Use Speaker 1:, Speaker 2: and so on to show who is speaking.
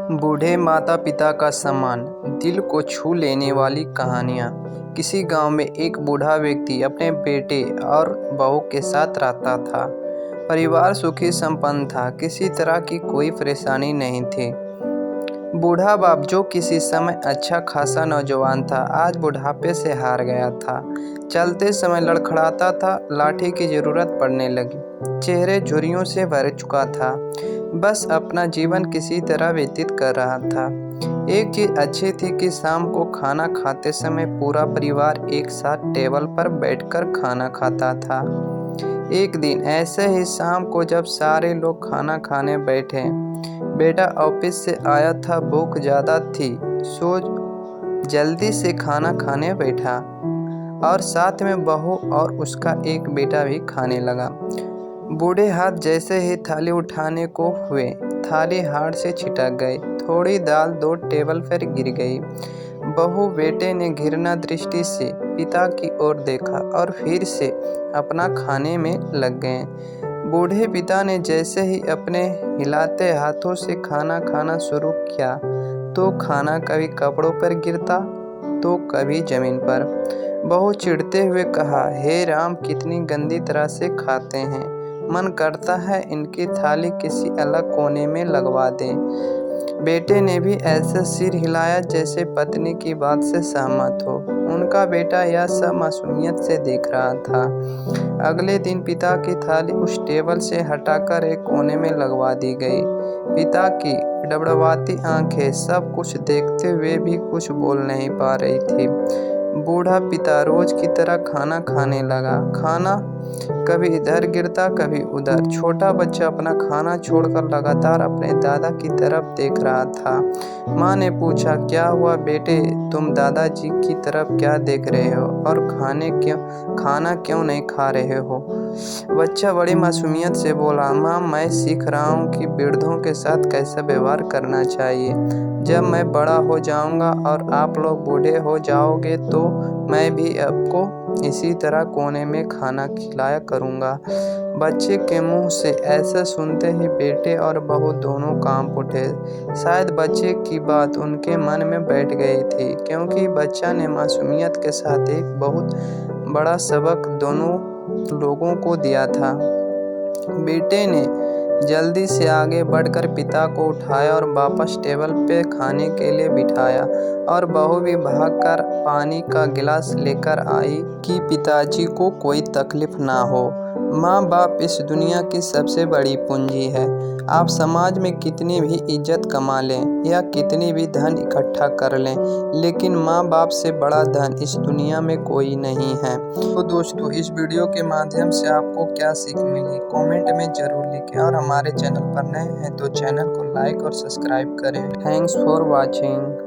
Speaker 1: बूढ़े माता पिता का सम्मान, दिल को छू लेने वाली कहानियाँ। किसी गांव में एक बूढ़ा व्यक्ति अपने बेटे और बहू के साथ रहता था। परिवार सुखी संपन्न था, किसी तरह की कोई परेशानी नहीं थी। बूढ़ा बाप, जो किसी समय अच्छा खासा नौजवान था, आज बुढ़ापे से हार गया था। चलते समय लड़खड़ाता था, लाठी की जरूरत पड़ने लगी। चेहरे झुर्रियों से भर चुका था, बस अपना जीवन किसी तरह व्यतीत कर रहा था। एक चीज अच्छी थी कि शाम को खाना खाते समय पूरा परिवार एक साथ टेबल पर बैठकर खाना खाता था। एक दिन ऐसे ही शाम को जब सारे लोग खाना खाने बैठे, बेटा ऑफिस से आया था, भूख ज़्यादा थी, सो जल्दी से खाना खाने बैठा और साथ में बहू और उसका एक बेटा भी खाने लगा। बूढ़े हाथ जैसे ही थाली उठाने को हुए, थाली हाथ से छिटक गई। थोड़ी दाल दो टेबल पर गिर गई। बहू बेटे ने घृणा दृष्टि से पिता की ओर देखा और फिर से अपना खाने में लग गए। बूढ़े पिता ने जैसे ही अपने हिलाते हाथों से खाना खाना शुरू किया, तो खाना कभी कपड़ों पर गिरता तो कभी जमीन पर। बहू चिढ़ते हुए कहा, हे राम, कितनी गंदी तरह से खाते हैं, मन करता है इनकी थाली किसी अलग कोने में लगवा दें। बेटे ने भी ऐसा सिर हिलाया जैसे पत्नी की बात से सहमत हो। उनका बेटा यह सब मासूमियत से देख रहा था। अगले दिन पिता की थाली उस टेबल से हटाकर एक कोने में लगवा दी गई। पिता की डबडबाती आंखें सब कुछ देखते हुए भी कुछ बोल नहीं पा रही थी। बूढ़ा पिता रोज की तरह खाना खाने लगा। खाना कभी इधर गिरता कभी उधर। छोटा बच्चा अपना खाना छोड़कर लगातार अपने दादा की तरफ देख रहा था। माँ ने पूछा, क्या हुआ बेटे, तुम दादाजी की तरफ क्या देख रहे हो और खाना क्यों नहीं खा रहे हो? बच्चा बड़ी मासूमियत से बोला, माँ, मैं सीख रहा हूँ कि वृद्धों के साथ कैसा व्यवहार करना चाहिए। जब मैं बड़ा हो जाऊंगा और आप लोग बूढ़े हो जाओगे तो मैं भी आपको इसी तरह कोने में खाना खिलाया करूँगा। बच्चे के मुंह से ऐसा सुनते ही बेटे और बहू दोनों कांप उठे। शायद बच्चे की बात उनके मन में बैठ गई थी, क्योंकि बच्चा ने मासूमियत के साथ एक बहुत बड़ा सबक दोनों लोगों को दिया था। बेटे ने जल्दी से आगे बढ़कर पिता को उठाया और वापस टेबल पे खाने के लिए बिठाया, और बहू भी भागकर पानी का गिलास लेकर आई कि पिताजी को कोई तकलीफ ना हो। माँ बाप इस दुनिया की सबसे बड़ी पूंजी है। आप समाज में कितनी भी इज्जत कमा लें या कितनी भी धन इकट्ठा कर लें, लेकिन माँ बाप से बड़ा धन इस दुनिया में कोई नहीं है। तो दोस्तों, इस वीडियो के माध्यम से आपको क्या सीख मिली, कमेंट में ज़रूर लिखें, और हमारे चैनल पर नए हैं तो चैनल को लाइक और सब्सक्राइब करें। Thanks for watching.